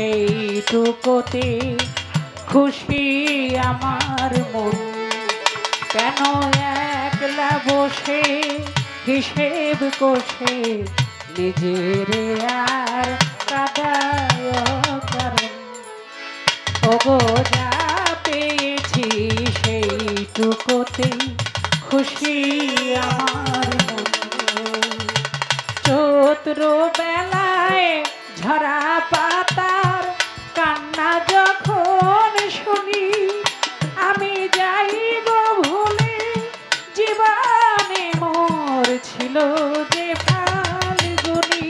সেইটুকুতে খুশি আমার মন। কেন একলা বসে হিসেব কষে নিজের আর কাদায় কারণ। ওগো যা পেয়েছি সেইটুকুতে খুশি আমার মন। চৈত্র বেলায় ঝরা পাতার কান্না যখন শুনি, আমি যাইব ভুলে জীবনে মোর ছিল যে ফাল্গুনি।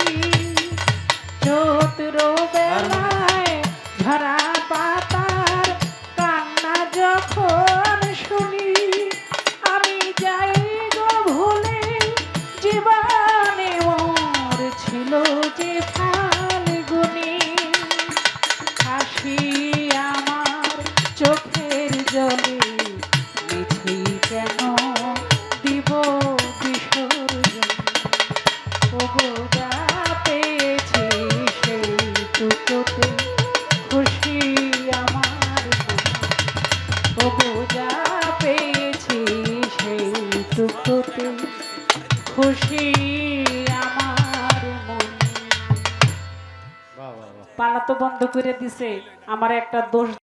চৈত্র বেলায় ঝরা পাতার কান্না যখন শুনি, আমি যাইব ভুলে জীবনে মোর ছিল যে ফাল্গুনি। হাসি আমার চোখের জলে মিছি কেন দিব বিসর্জন। ওগো যা পেয়েছি সেইটুকুতে খুশি আমার মন। ওগো যা পেয়েছি সেইটুকুতে খুশি আমার মন। পালা তো বন্ধ করে দিছে, আমার একটা দোষ